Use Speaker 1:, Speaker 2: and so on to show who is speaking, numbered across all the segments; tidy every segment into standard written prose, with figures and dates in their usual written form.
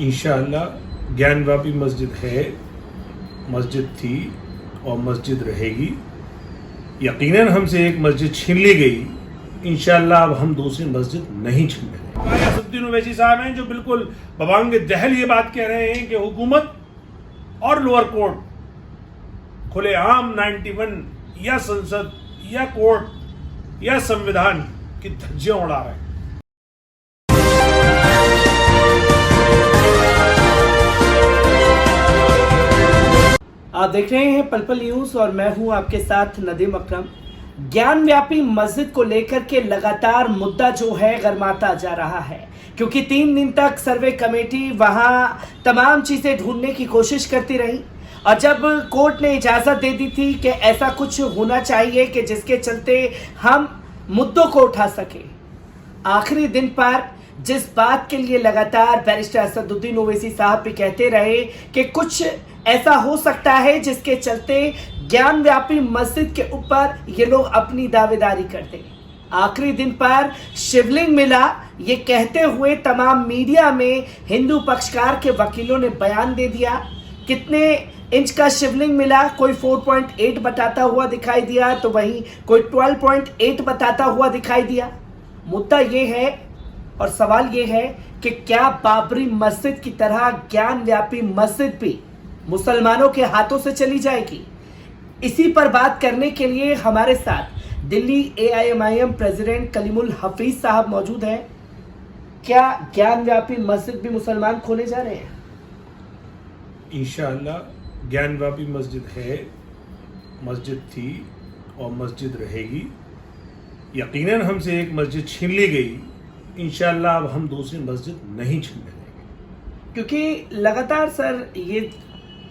Speaker 1: इंशाअल्लाह ज्ञानवापी मस्जिद है, मस्जिद थी और मस्जिद रहेगी। यकीनन हमसे एक मस्जिद छीन ली गई, इंशाअल्लाह अब हम दूसरी मस्जिद नहीं छीनने देंगे। असदुद्दीन ओवैसी साहब हैं जो बिल्कुल बबांग दहल ये बात कह रहे हैं कि हुकूमत और लोअर कोर्ट खुलेआम 91 या संसद या कोर्ट या संविधान की धज्जियां उड़ा रहे हैं।
Speaker 2: आप देख रहे हैं पल पल न्यूज और मैं हूं आपके साथ नदीम अकरम। ज्ञानव्यापी मस्जिद को लेकर के लगातार मुद्दा जो है गरमाता जा रहा है, क्योंकि 3 दिन तक सर्वे कमेटी वहां तमाम चीजें ढूंढने की कोशिश करती रही और जब कोर्ट ने इजाजत दे दी थी कि ऐसा कुछ होना चाहिए कि जिसके चलते हम मुद्दों को उठा सके, आखिरी दिन पर जिस बात के लिए लगातार बैरिस्टर असदुद्दीन ओवैसी साहब भी कहते रहे कि कुछ ऐसा हो सकता है जिसके चलते ज्ञानव्यापी मस्जिद के ऊपर ये लोग अपनी दावेदारी करते, आखिरी दिन पर शिवलिंग मिला ये कहते हुए तमाम मीडिया में हिंदू पक्षकार के वकीलों ने बयान दे दिया। कितने इंच का शिवलिंग मिला, कोई 4.8 बताता हुआ दिखाई दिया तो वहीं कोई 12.8 बताता हुआ दिखाई दिया। मुद्दा ये है और सवाल ये है कि क्या बाबरी मस्जिद की तरह ज्ञानव्यापी मस्जिद भी मुसलमानों के हाथों से चली जाएगी? इसी पर बात करने के लिए हमारे साथ दिल्ली AIMIM प्रेसिडेंट कलीमुल हफीज साहब मौजूद हैं। क्या ज्ञानव्यापी मस्जिद भी मुसलमान खोले जा रहे हैं?
Speaker 1: इंशाअल्लाह ज्ञानवापी मस्जिद है, मस्जिद थी और मस्जिद रहेगी। यकीनन हमसे एक मस्जिद छीन ली गई, इंशाअल्लाह अब हम दूसरी मस्जिद नहीं छीनने देंगे।
Speaker 2: क्योंकि लगातार सर ये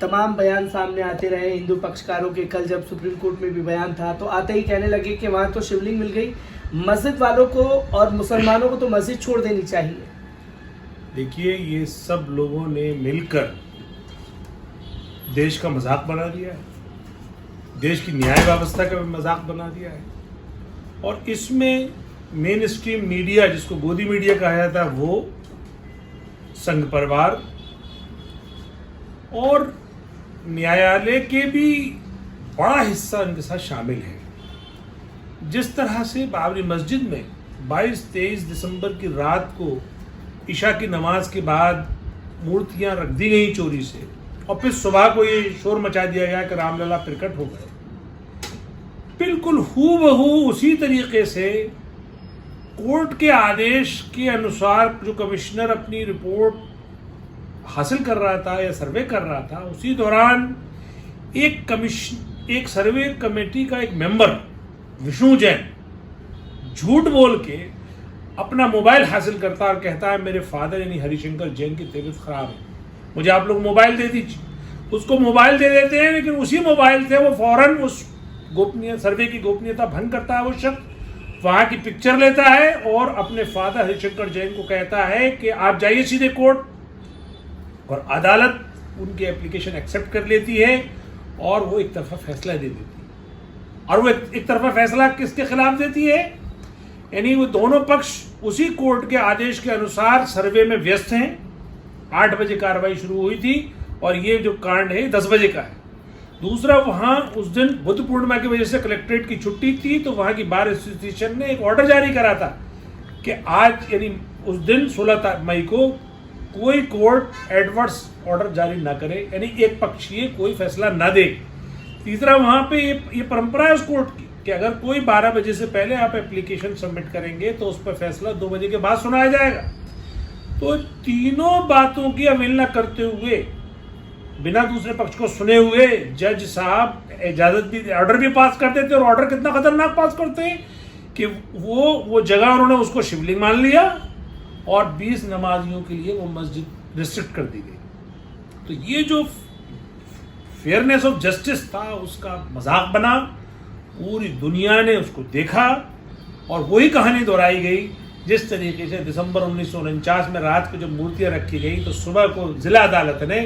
Speaker 2: तमाम बयान सामने आते रहे हिंदू पक्षकारों के। कल जब सुप्रीम कोर्ट में भी बयान था तो आते ही कहने लगे कि वहाँ तो शिवलिंग मिल गई, मस्जिद वालों को और मुसलमानों को तो मस्जिद छोड़ देनी चाहिए।
Speaker 1: देखिए, ये सब लोगों ने मिलकर देश का मजाक बना दिया है, देश की न्याय व्यवस्था का मजाक बना दिया है और इसमें मेन स्ट्रीम मीडिया, जिसको गोदी मीडिया कहा जाता है, वो संघ परिवार और न्यायालय के भी बड़ा हिस्सा इनके साथ शामिल है। जिस तरह से बाबरी मस्जिद में 22-23 दिसंबर की रात को ईशा की नमाज के बाद मूर्तियां रख दी गई चोरी से और फिर सुबह को ये शोर मचा दिया गया कि रामलला प्रकट हो गए, बिल्कुल हूबहू उसी तरीके से कोर्ट के आदेश के अनुसार जो कमिश्नर अपनी रिपोर्ट हासिल कर रहा था या सर्वे कर रहा था, उसी दौरान एक सर्वे कमेटी का एक मेंबर विष्णु जैन झूठ बोल के अपना मोबाइल हासिल करता और कहता है मेरे फादर यानी हरिशंकर जैन की तबीयत खराब है, मुझे आप लोग मोबाइल दे दीजिए। उसको मोबाइल दे देते हैं, लेकिन उसी मोबाइल से वो फौरन उस गोपनीय सर्वे की गोपनीयता भंग करता है। वो शख्स वहाँ की पिक्चर लेता है और अपने फादर हरिशंकर जैन को कहता है कि आप जाइए सीधे कोर्ट, और अदालत उनकी एप्लीकेशन एक्सेप्ट कर लेती है और वो एक तरफा फैसला दे देती है। और वो एक तरफा फैसला किसके खिलाफ देती है? यानी वो दोनों पक्ष उसी कोर्ट के आदेश के अनुसार सर्वे में व्यस्त हैं। 8 बजे कार्रवाई शुरू हुई थी और ये जो कांड है 10 बजे का है। दूसरा, वहाँ उस दिन बुद्ध पूर्णिमा की वजह से कलेक्ट्रेट की छुट्टी थी, तो वहाँ की बार एसोसिएशन ने एक ऑर्डर जारी करा था कि आज यानी उस दिन 16 मई को कोई कोर्ट एडवर्स ऑर्डर जारी ना करे, यानी एक पक्षीय कोई फैसला ना दे। तीसरा, वहाँ पे ये परंपरा है उस कोर्ट की कि अगर कोई 12 बजे से पहले आप एप्लीकेशन सबमिट करेंगे तो उस पर फैसला 2 बजे के बाद सुनाया जाएगा। तो तीनों बातों की अवहेलना करते हुए, बिना दूसरे पक्ष को सुने हुए, जज साहब इजाजत भी, ऑर्डर भी पास करते थे। और ऑर्डर कितना खतरनाक पास करते हैं कि वो जगह उन्होंने उसको शिवलिंग मान लिया और 20 नमाजियों के लिए वो मस्जिद रिस्ट्रिक्ट कर दी गई। तो ये जो फेयरनेस ऑफ जस्टिस था उसका मजाक बना, पूरी दुनिया ने उसको देखा और वही कहानी दोहराई गई जिस तरीके से दिसंबर 1949 में रात को जब मूर्तियां रखी गई तो सुबह को जिला अदालत ने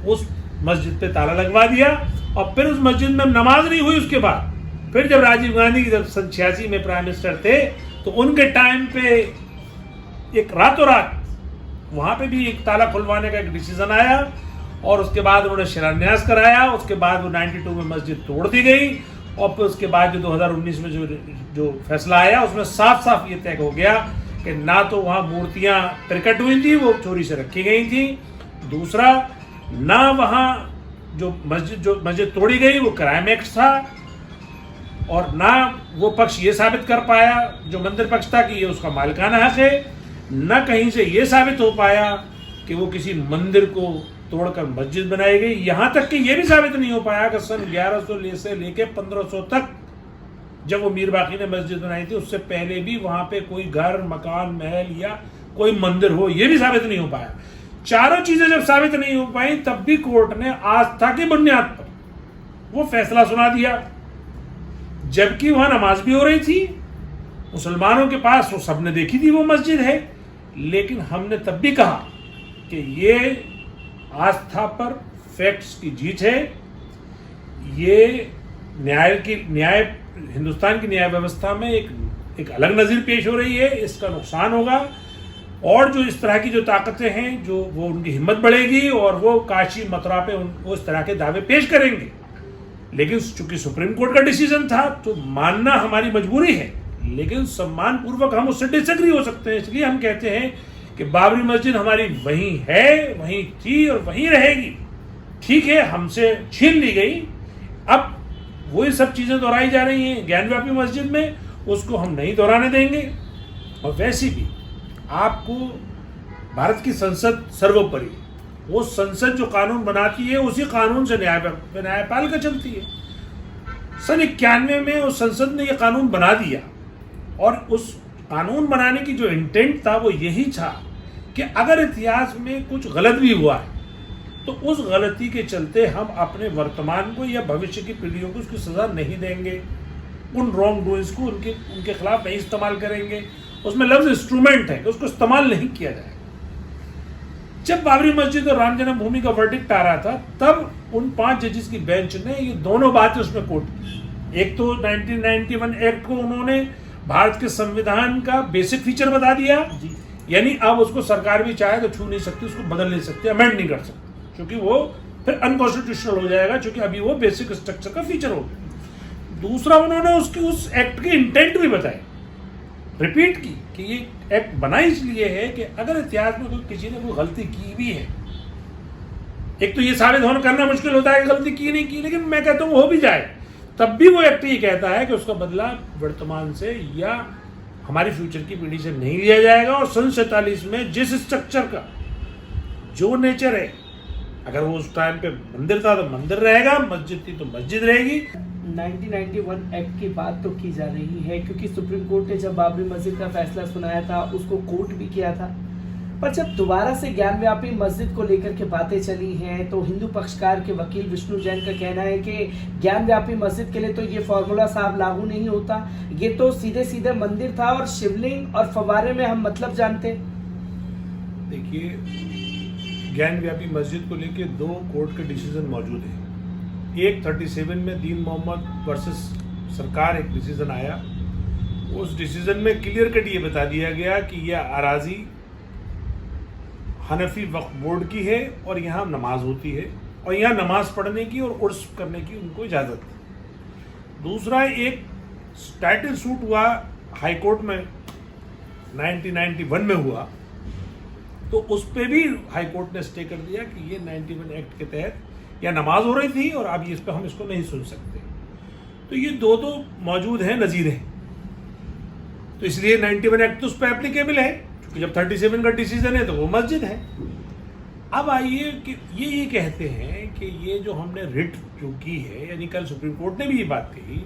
Speaker 1: उस मस्जिद पे ताला लगवा दिया और फिर उस मस्जिद में नमाज नहीं हुई। उसके बाद फिर जब राजीव गांधी जब 86 में प्राइम मिनिस्टर थे तो उनके टाइम पे एक रातों रात वहां पे भी एक ताला खुलवाने का एक डिसीजन आया और उसके बाद उन्होंने शिलान्यास कराया। उसके बाद वो 92 में मस्जिद तोड़ दी गई और फिर उसके बाद जो 2019 में जो फैसला आया उसमें साफ साफ ये तय हो गया कि ना तो वहाँ मूर्तियाँ प्रकट हुई थी, वो चोरी से रखी गई थी। दूसरा, ना वहाँ जो मस्जिद तोड़ी गई वो क्राइम एक्ट था, और ना वो पक्ष ये साबित कर पाया जो मंदिर पक्ष था कि ये उसका मालिकाना हक है, न कहीं से ये साबित हो पाया कि वो किसी मंदिर को तोड़कर मस्जिद बनाई गई। यहाँ तक कि ये भी साबित नहीं हो पाया कि सन 1100 से लेके 1500 तक जब वो मीर बाकी ने मस्जिद बनाई थी उससे पहले भी वहाँ पे कोई घर, मकान, महल या कोई मंदिर हो, ये भी साबित नहीं हो पाया। चारों चीजें जब साबित नहीं हो पाई तब भी कोर्ट ने आस्था की बुनियाद पर वो फैसला सुना दिया, जबकि वहां नमाज भी हो रही थी, मुसलमानों के पास वो सबने देखी थी वो मस्जिद है। लेकिन हमने तब भी कहा कि ये आस्था पर फैक्ट्स की जीत है, ये न्याय हिंदुस्तान की न्याय व्यवस्था में एक अलग नज़ीर पेश हो रही है, इसका नुकसान होगा। और जो इस तरह की जो ताकतें हैं जो वो उनकी हिम्मत बढ़ेगी और वो काशी मथुरा पे वो इस तरह के दावे पेश करेंगे। लेकिन चूंकि सुप्रीम कोर्ट का डिसीजन था तो मानना हमारी मजबूरी है, लेकिन सम्मान पूर्वक हम उससे डिसएग्री हो सकते हैं। इसलिए हम कहते हैं कि बाबरी मस्जिद हमारी वहीं है, वहीं थी और वहीं रहेगी। ठीक है, हमसे छीन ली गई, अब वही सब चीजें दोहराई जा रही हैं ज्ञानव्यापी मस्जिद में, उसको हम नहीं दोहराने देंगे। और वैसे भी आपको भारत की संसद सर्वोपरि, वो संसद जो कानून बनाती है उसी कानून से न्यायपालिका चलती है। सन 91 में उस संसद ने यह कानून बना दिया और उस कानून बनाने की जो इंटेंट था वो यही था कि अगर इतिहास में कुछ गलत भी हुआ है तो उस गलती के चलते हम अपने वर्तमान को या भविष्य की पीढ़ियों को उसकी सजा नहीं देंगे, उन रॉन्ग डूइंग्स को उनके खिलाफ नहीं इस्तेमाल करेंगे। उसमें लफ्ज इंस्ट्रूमेंट है कि उसको इस्तेमाल नहीं किया जाएगा। जब बाबरी मस्जिद और राम जन्मभूमि का वर्डिक्ट आ रहा था तब उन 5 जजेस की बेंच ने ये दोनों बातें उसमें कोट की। एक तो 1991 एक्ट को उन्होंने भारत के संविधान का बेसिक फीचर बता दिया, यानी अब उसको सरकार भी चाहे तो छू नहीं सकती, उसको बदल नहीं सकती, अमेंड नहीं कर सकती, क्योंकि वो फिर अनकॉन्स्टिट्यूशनल हो जाएगा, क्योंकि अभी वो बेसिक स्ट्रक्चर का फीचर हो गया। दूसरा, उन्होंने उस एक्ट की इंटेंट भी बताई, रिपीट की कि ये एक्ट बना इसलिए है कि अगर इतिहास में किसी ने कोई गलती की भी है, एक तो ये साबित होना करना मुश्किल होता है कि गलती की नहीं की, लेकिन मैं कहता हूँ हो भी जाए तब भी वो एक्ट ये कहता है कि उसका बदला वर्तमान से या हमारी फ्यूचर की पीढ़ी से नहीं लिया जाएगा। और सन 47 में जिस स्ट्रक्चर का जो नेचर है, अगर वो उस टाइम पे मंदिर था तो मंदिर रहेगा, मस्जिद थी तो मस्जिद रहेगी।
Speaker 2: 1991 एक्ट की बात तो की जा रही है क्योंकि सुप्रीम कोर्ट ने जब बाबरी मस्जिद का फैसला सुनाया था उसको कोर्ट भी किया था, पर जब दोबारा से ज्ञानव्यापी मस्जिद को लेकर के बातें चली हैं तो हिंदू पक्षकार के वकील विष्णु जैन का कहना है कि ज्ञानव्यापी मस्जिद के लिए तो ये फॉर्मूला साहब लागू नहीं होता, ये तो सीधे सीधे मंदिर था और शिवलिंग और फव्वारे में हम मतलब जानते।
Speaker 1: देखिए, ज्ञानव्यापी मस्जिद को लेके 2 कोर्ट के डिसीजन मौजूद हैं। एक 37 में दीन मोहम्मद वर्सेस सरकार एक डिसीजन आया, उस डिसीजन में क्लियर कट ये बता दिया गया कि यह अराजी हनफी वक्फ बोर्ड की है और यहाँ नमाज होती है और यहाँ नमाज पढ़ने की और उर्स करने की उनको इजाज़त है। दूसरा, एक टाइटल सूट हुआ हाई कोर्ट में 1991 में हुआ, तो उस पर भी हाई कोर्ट ने स्टे कर दिया कि ये 91 एक्ट के तहत या नमाज हो रही थी और अब इस पर हम इसको नहीं सुन सकते। तो ये दो मौजूद हैं, नज़ीर हैं, तो इसलिए 91 एक्ट तो उस पर एप्लीकेबल है, क्योंकि जब 37 का डिसीजन है तो वो मस्जिद है। अब आइए कि ये कहते हैं कि ये जो हमने रिट जो की है, यानी कल सुप्रीम कोर्ट ने भी ये बात कही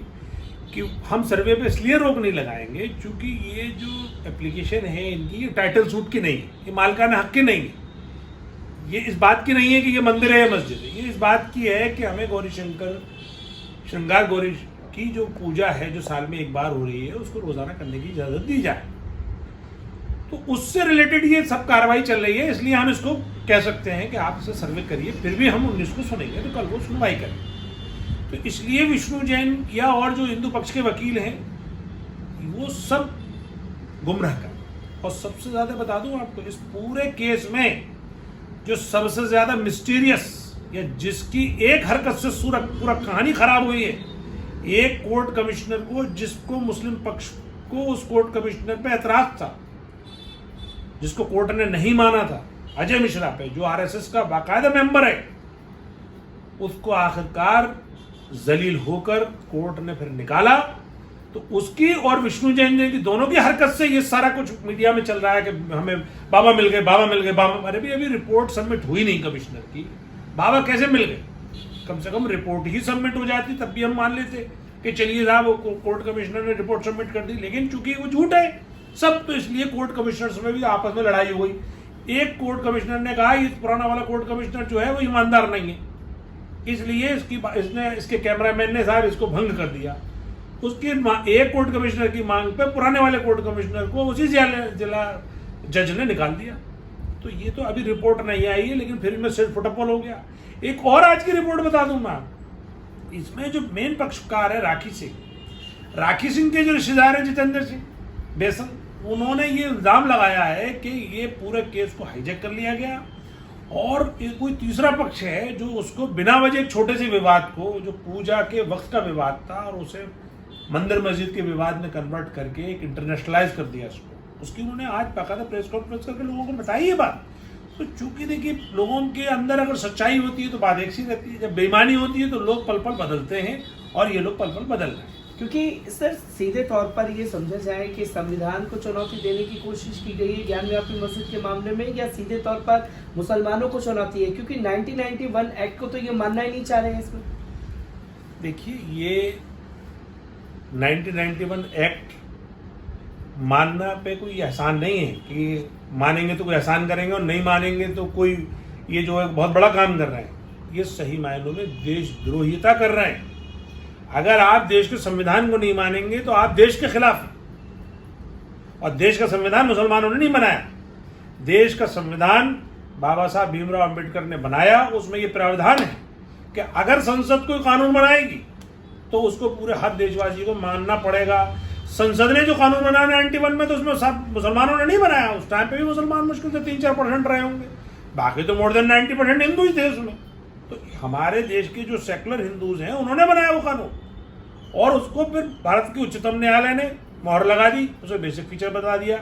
Speaker 1: कि हम सर्वे पे इसलिए रोक नहीं लगाएंगे क्योंकि ये जो एप्लीकेशन है इनकी ये टाइटल सूट की नहीं है, ये मालिकाना हक की नहीं है, ये इस बात की नहीं है कि ये मंदिर है या मस्जिद है, ये इस बात की है कि हमें गौरी शंकर श्रृंगार गौरी की जो पूजा है जो साल में एक बार हो रही है उसको रोजाना करने की इजाज़त दी जाए। तो उससे रिलेटेड ये सब कार्रवाई चल रही है, इसलिए हम इसको कह सकते हैं कि आप इसे सर्वे करिए, फिर भी हम 19 को सुनेंगे तो कल वो सुनवाई करें। तो इसलिए विष्णु जैन या और जो हिंदू पक्ष के वकील हैं वो सब गुमराह कर, और सबसे ज्यादा बता दूं आपको, इस पूरे केस में जो सबसे ज्यादा मिस्टीरियस या जिसकी एक हरकत से पूरा कहानी खराब हुई है, एक कोर्ट कमिश्नर को, जिसको मुस्लिम पक्ष को उस कोर्ट कमिश्नर पे एतराज था, जिसको कोर्ट ने नहीं माना था, अजय मिश्रा पे, जो आरएसएस का बाकायदा मेंबर है, उसको आखिरकार जलील होकर कोर्ट ने फिर निकाला। तो उसकी और विष्णु जैन जी की दोनों की हरकत से ये सारा कुछ मीडिया में चल रहा है कि हमें बाबा मिल गए, बाबा मिल गए, बाबा। अरे भी अभी रिपोर्ट सबमिट हुई नहीं कमिश्नर की, बाबा कैसे मिल गए? कम से कम रिपोर्ट ही सबमिट हो जाती तब भी हम मान लेते कि चलिए साहब वो कोर्ट कमिश्नर ने रिपोर्ट सबमिट कर दी। लेकिन चूंकि वो झूठ है सब, तो इसलिए कोर्ट कमिश्नर्स में भी आपस में लड़ाई हो गई। एक कोर्ट कमिश्नर ने कहा ये पुराना वाला कोर्ट कमिश्नर जो है वो ईमानदार नहीं है, इसलिए इसके कैमरामैन ने साहब इसको भंग कर दिया। उसकी एक कोर्ट कमिश्नर की मांग पे पुराने वाले कोर्ट कमिश्नर को उसी जिला जज ने निकाल दिया। तो ये तो अभी रिपोर्ट नहीं आई है, लेकिन फिर में सिर फुटअपल हो गया। एक और आज की रिपोर्ट बता दूं मैं, इसमें जो मेन पक्षकार है राखी सिंह के जो रिश्तेदार है जितेंद्र सिंह बेसन, उन्होंने ये इल्जाम लगाया है कि ये पूरे केस को हाईजैक कर लिया गया और कोई तीसरा पक्ष है जो उसको बिना वजह एक छोटे से विवाद को, जो पूजा के वक्त का विवाद था, और उसे मंदिर मस्जिद के विवाद में कन्वर्ट करके एक इंटरनेशनलाइज कर दिया उसको। उसकी उन्होंने आज बाकायदा प्रेस कॉन्फ्रेंस करके लोगों को बताई ये बात। तो चूंकि देखिए लोगों के अंदर अगर सच्चाई होती है तो बात एक सी रहती है, जब बेईमानी होती है तो लोग पल पल बदलते हैं, और ये लोग पल पल बदल रहे हैं।
Speaker 2: क्योंकि सर सीधे तौर पर ये समझा जाए कि संविधान को चुनौती देने की कोशिश की गई है ज्ञानव्यापी मस्जिद के मामले में, या सीधे तौर पर मुसलमानों को चुनौती है? क्योंकि 1991 एक्ट को तो ये मानना ही नहीं चाह रहे हैं इसमें।
Speaker 1: देखिए ये 1991 एक्ट मानना पे कोई एहसान नहीं है कि मानेंगे तो कोई एहसान करेंगे और नहीं मानेंगे तो कोई ये जो है बहुत बड़ा काम कर रहे हैं। ये सही मायनों में देशद्रोहिता कर रहे हैं। अगर आप देश के संविधान को नहीं मानेंगे तो आप देश के खिलाफ हैं, और देश का संविधान मुसलमानों ने नहीं बनाया। देश का संविधान बाबा साहब भीमराव अंबेडकर ने बनाया, उसमें ये प्रावधान है कि अगर संसद कोई कानून बनाएगी तो उसको पूरे हर देशवासी को मानना पड़ेगा। संसद ने जो कानून बनाया 91 में, तो उसमें सब मुसलमानों ने नहीं बनाया। उस टाइम पे भी मुसलमान मुश्किल से 3-4% रहे होंगे, बाकी तो मोर देन 90% हिंदू ही थे उसमें। तो हमारे देश के जो सेकुलर हिंदूज हैं उन्होंने बनाया वो कानून, और उसको फिर भारत की उच्चतम न्यायालय ने मोहर लगा दी, उसे बेसिक फीचर बता दिया।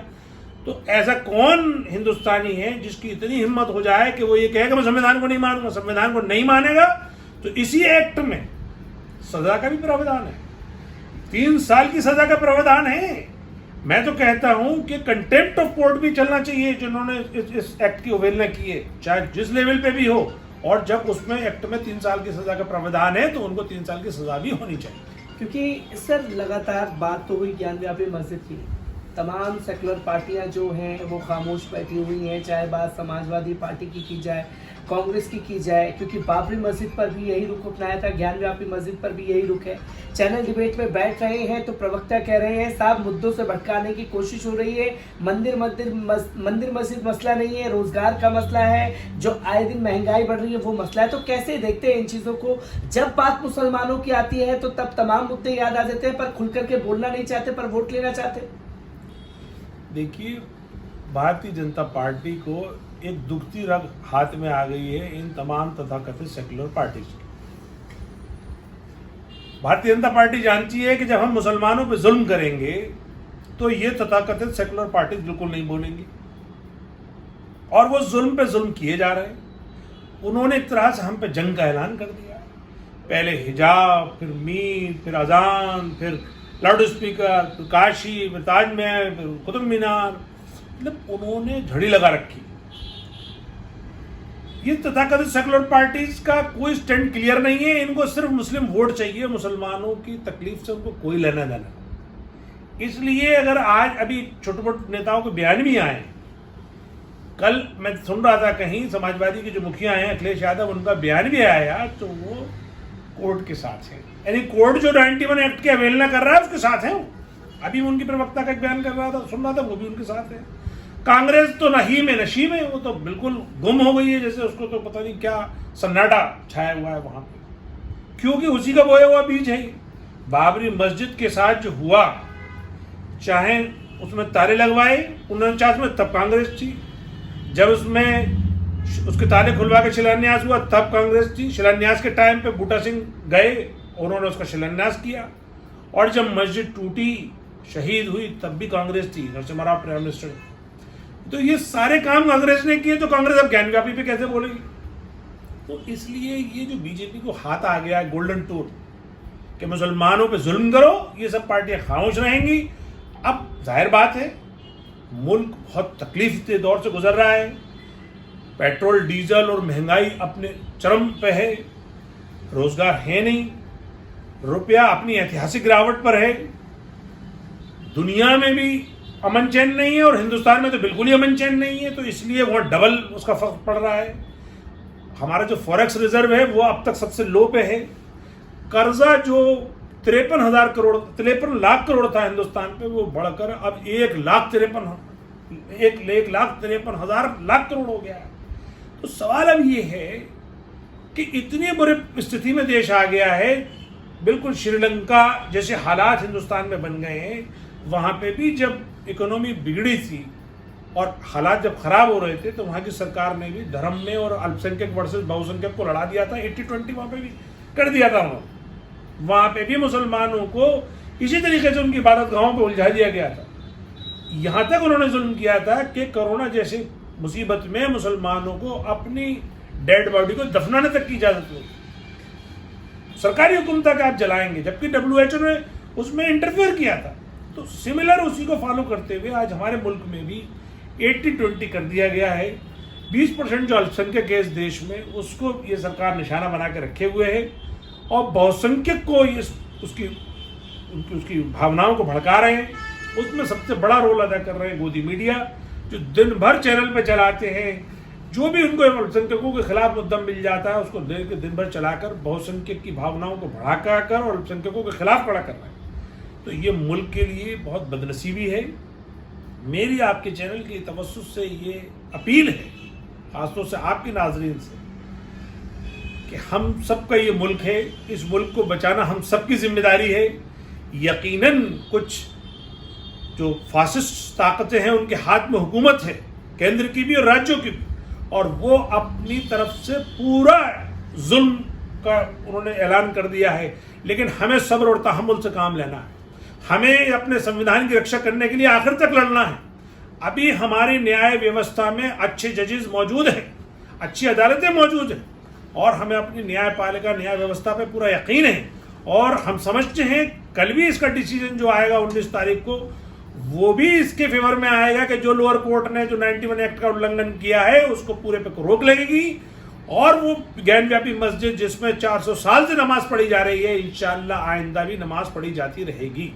Speaker 1: तो ऐसा कौन हिंदुस्तानी है जिसकी इतनी हिम्मत हो जाए कि वो ये कहे कि मैं संविधान को नहीं मानूंगा? संविधान को नहीं मानेगा तो इसी एक्ट में सजा का भी प्रावधान है, 3 साल की सजा का प्रावधान है। मैं तो कहता हूं कि कंटेम्प्ट ऑफ कोर्ट भी चलना चाहिए जिन्होंने इस एक्ट की अवहेलना की है, चाहे जिस लेवल पे भी हो। और जब उसमें एक्ट में 3 साल की सजा का प्रावधान है तो उनको 3 साल की सजा भी होनी चाहिए।
Speaker 2: क्योंकि सर लगातार बात तो हुई ज्ञानव्यापी मस्जिद की, तमाम सेकुलर पार्टियां जो हैं वो खामोश बैठी हुई हैं, चाहे बात समाजवादी पार्टी की जाए, कांग्रेस की जाए, क्योंकि बाबरी मस्जिद पर भी यही रुख अपनाया था, ज्ञानव्यापी मस्जिद पर भी यही रुख है। चैनल डिबेट में बैठ रहे हैं तो प्रवक्ता कह रहे हैं साहब मुद्दों से भटकाने की कोशिश हो रही है। मंदिर मस्जिद मसला नहीं है, रोजगार का मसला है, जो आए दिन महंगाई बढ़ रही है वो मसला है। तो कैसे देखते हैं इन चीजों को? जब बात मुसलमानों की आती है तो तब तमाम मुद्दे याद आ जाते हैं, पर खुल करके बोलना नहीं चाहते, पर वोट लेना चाहते।
Speaker 1: देखिए भारतीय जनता पार्टी को एक दुखती रग हाथ में आ गई है इन तमाम तथाकथित सेकुलर पार्टी की। भारतीय जनता पार्टी जानती है कि जब हम मुसलमानों पे जुल्म करेंगे तो ये तथाकथित सेकुलर पार्टी बिल्कुल नहीं बोलेंगी, और वो जुल्म पे जुल्म किए जा रहे हैं। उन्होंने एक तरह से हम पे जंग का ऐलान कर दिया, पहले हिजाब, फिर मीर, फिर अजान, फिर लाउड स्पीकर, फिर काशी, फिर ताजमहल, फिर कुतुब मीनार, मतलब उन्होंने झड़ी लगा रखी। ये तथाकथित सेकुलर पार्टीज का कोई स्टैंड क्लियर नहीं है, इनको सिर्फ मुस्लिम वोट चाहिए, मुसलमानों की तकलीफ से उनको कोई लेना देना। इसलिए अगर आज अभी छोटे मोटे नेताओं के बयान भी आए, कल मैं सुन रहा था कहीं समाजवादी के जो मुखिया हैं अखिलेश यादव, उनका बयान भी आया तो वो कोर्ट के साथ है, यानी कोर्ट जो 91 एक्ट की अवहेलना कर रहा है उसके साथ है। अभी उनकी प्रवक्ता का एक बयान कर रहा था, सुन रहा था, वो भी उनके साथ है। कांग्रेस तो नहीम है नशीब है, वो तो बिल्कुल गुम हो गई है, जैसे उसको तो पता नहीं क्या सन्नाटा छाया हुआ है वहां पे, क्योंकि उसी का बोया हुआ बीज है। बाबरी मस्जिद के साथ जो हुआ, चाहे उसमें ताले लगवाए 49 में, तब कांग्रेस थी। जब उसमें उसके ताले खुलवा के शिलान्यास हुआ तब कांग्रेस थी। शिलान्यास के टाइम पे बूटा सिंह गए, उन्होंने उसका शिलान्यास किया। और जब मस्जिद टूटी, शहीद हुई, तब भी कांग्रेस थी, नरसिम्हा राव प्राइम मिनिस्टर। तो ये सारे काम कांग्रेस ने किए, तो कांग्रेस अब ज्ञान व्यापी पे कैसे बोलेगी? तो इसलिए ये जो बीजेपी को हाथ आ गया है गोल्डन टूल कि मुसलमानों पे जुल्म करो, ये सब पार्टियां खामोश रहेंगी। अब जाहिर बात है मुल्क बहुत तकलीफ के दौर से गुजर रहा है, पेट्रोल डीजल और महंगाई अपने चरम पे है, रोजगार है नहीं, रुपया अपनी ऐतिहासिक गिरावट पर है, दुनिया में भी अमन चैन नहीं है और हिंदुस्तान में तो बिल्कुल ही अमन चैन नहीं है। तो इसलिए वहाँ डबल उसका फर्क पड़ रहा है। हमारा जो फॉरेक्स रिजर्व है वो अब तक सबसे लो पे है। कर्जा जो 53 लाख करोड़ था हिंदुस्तान पे, वो बढ़कर अब 1,53,000 लाख करोड़ हो गया है। तो सवाल अब ये है कि इतनी बुरी स्थिति में देश आ गया है, बिल्कुल श्रीलंका जैसे हालात हिंदुस्तान में बन गए हैं। वहाँ पे भी जब इकोनॉमी बिगड़ी थी और हालात जब खराब हो रहे थे, तो वहाँ की सरकार ने भी धर्म में और अल्पसंख्यक वर्सेस बहुसंख्यक को लड़ा दिया था। 80-20 वहाँ पे भी कर दिया था उन्होंने। वहाँ पे भी मुसलमानों को इसी तरीके से उनकी इबादत गाहों पे उलझा दिया गया था। यहाँ तक उन्होंने जुल्म किया था कि कोरोना जैसी मुसीबत में मुसलमानों को अपनी डेड बॉडी को दफनाने तक की इजाजत हुई। सरकारी हुक्म था कि आप जलाएंगे, जबकि WHO ने उसमें इंटरफेयर किया था। तो सिमिलर उसी को फॉलो करते हुए आज हमारे मुल्क में भी 80-20 कर दिया गया है। 20% जो अल्पसंख्यक है इस देश में, उसको ये सरकार निशाना बना के रखे हुए है और बहुसंख्यक को ये उसकी भावनाओं को भड़का रहे हैं। उसमें सबसे बड़ा रोल अदा कर रहे हैं गोदी मीडिया, जो दिन भर चैनल पे चलाते हैं। जो भी उनको अल्पसंख्यकों के खिलाफ मुद्दा मिल जाता है उसको दिन भर चलाकर बहुसंख्यक की भावनाओं को भड़का कर और अल्पसंख्यकों के खिलाफ खड़ा कर रहे हैं। तो ये मुल्क के लिए बहुत बदनसीबी है। मेरी आपके चैनल की तवज्जुह से ये अपील है, खासतौर से आपके नाजरीन से, कि हम सबका ये मुल्क है, इस मुल्क को बचाना हम सबकी जिम्मेदारी है। यकीनन कुछ जो फासिस्ट ताकतें हैं उनके हाथ में हुकूमत है, केंद्र की भी और राज्यों की भी, और वो अपनी तरफ से पूरा जुल्म का उन्होंने ऐलान कर दिया है। लेकिन हमें सब्र और तहम्मुल से काम लेना है। हमें अपने संविधान की रक्षा करने के लिए आखिर तक लड़ना है। अभी हमारी न्याय व्यवस्था में अच्छे जजेस मौजूद हैं, अच्छी अदालतें मौजूद हैं और हमें अपनी न्यायपालिका न्याय व्यवस्था पे पूरा यकीन है। और हम समझते हैं कल भी इसका डिसीजन जो आएगा 19 तारीख को, वो भी इसके फेवर में आएगा कि जो लोअर कोर्ट ने जो 91 एक्ट का उल्लंघन किया है उसको पूरे पे रोक लगेगी। और वो ज्ञान व्यापी मस्जिद जिसमें 400 साल से नमाज पढ़ी जा रही है, इंशाअल्लाह आइंदा भी नमाज पढ़ी जाती रहेगी।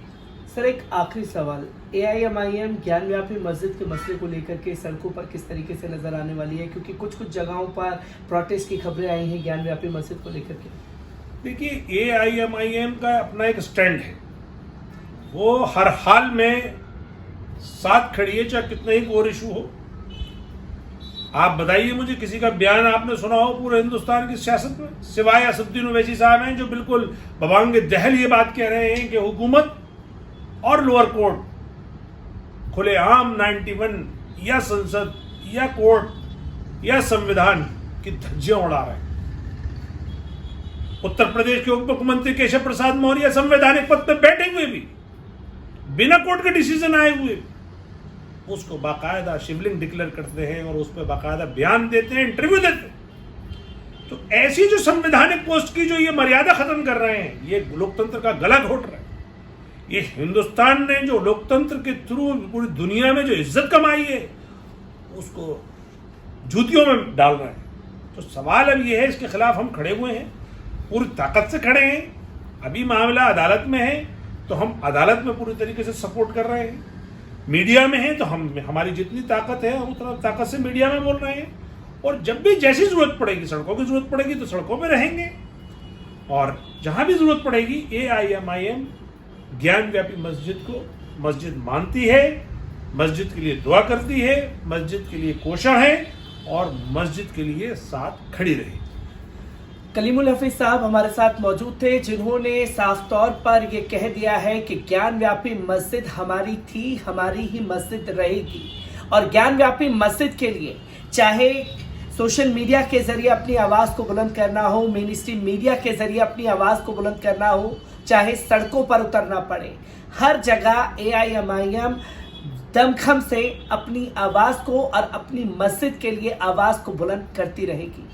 Speaker 2: सर, एक आखिरी सवाल, AIMIM ज्ञान व्यापी मस्जिद के मसले को लेकर के सड़कों पर किस तरीके से नजर आने वाली है? क्योंकि कुछ जगहों पर प्रोटेस्ट की खबरें आई हैं ज्ञान व्यापी मस्जिद को लेकर के।
Speaker 1: देखिए, AIMIM का अपना एक स्टैंड है, वो हर हाल में साथ खड़ी है, चाहे कितना ही कोर इशू हो। आप बताइए मुझे किसी का बयान आपने सुना हो पूरे हिंदुस्तान की सियासत में, सिवाय असदुद्दीन ओवैसी साहब हैं जो बिल्कुल बबांग दहल ये बात कह रहे हैं कि हुकूमत और लोअर कोर्ट खुलेआम 91 या संसद या कोर्ट या संविधान की धज्जियां उड़ा रहे हैं। उत्तर प्रदेश के उप मुख्यमंत्री केशव प्रसाद मौर्य संवैधानिक पद पर बैठे हुए भी बिना कोर्ट के डिसीजन आए हुए उसको बाकायदा शिवलिंग डिक्लेयर करते हैं और उस पर बाकायदा बयान देते हैं, इंटरव्यू देते हैं। तो ऐसी जो संवैधानिक पोस्ट की जो ये मर्यादा खत्म कर रहे हैं, ये लोकतंत्र का गला घोट रहे हैं। ये हिंदुस्तान ने जो लोकतंत्र के थ्रू पूरी दुनिया में जो इज्जत कमाई है उसको जूतियों में डाल रहे हैं। तो सवाल अब ये है, इसके खिलाफ हम खड़े हुए हैं, पूरी ताकत से खड़े हैं। अभी मामला अदालत में है तो हम अदालत में पूरी तरीके से सपोर्ट कर रहे हैं। मीडिया में है तो हमारी जितनी ताकत है हम उतना ताकत से मीडिया में बोल रहे हैं। और जब भी जैसी जरूरत पड़ेगी, सड़कों की जरूरत पड़ेगी तो सड़कों पे रहेंगे, और जहां भी जरूरत पड़ेगी AIMIM ज्ञान व्यापी मस्जिद को मस्जिद मानती है, मस्जिद के लिए दुआ करती है, मस्जिद के लिए कोशा है और मस्जिद के लिए साथ खड़ी रही।
Speaker 2: कलीमुल हफीज साहब हमारे साथ मौजूद थे, जिन्होंने साफ तौर पर यह कह दिया है कि ज्ञान व्यापी मस्जिद हमारी थी, हमारी ही मस्जिद रहेगी। और ज्ञान व्यापी मस्जिद के लिए चाहे सोशल मीडिया के जरिए अपनी आवाज़ को बुलंद करना हो, मेन स्ट्रीम मीडिया के जरिए अपनी आवाज़ को बुलंद करना हो, चाहे सड़कों पर उतरना पड़े, हर जगह AIMIM दमखम से अपनी आवाज़ को और अपनी मस्जिद के लिए आवाज़ को बुलंद करती रहेगी।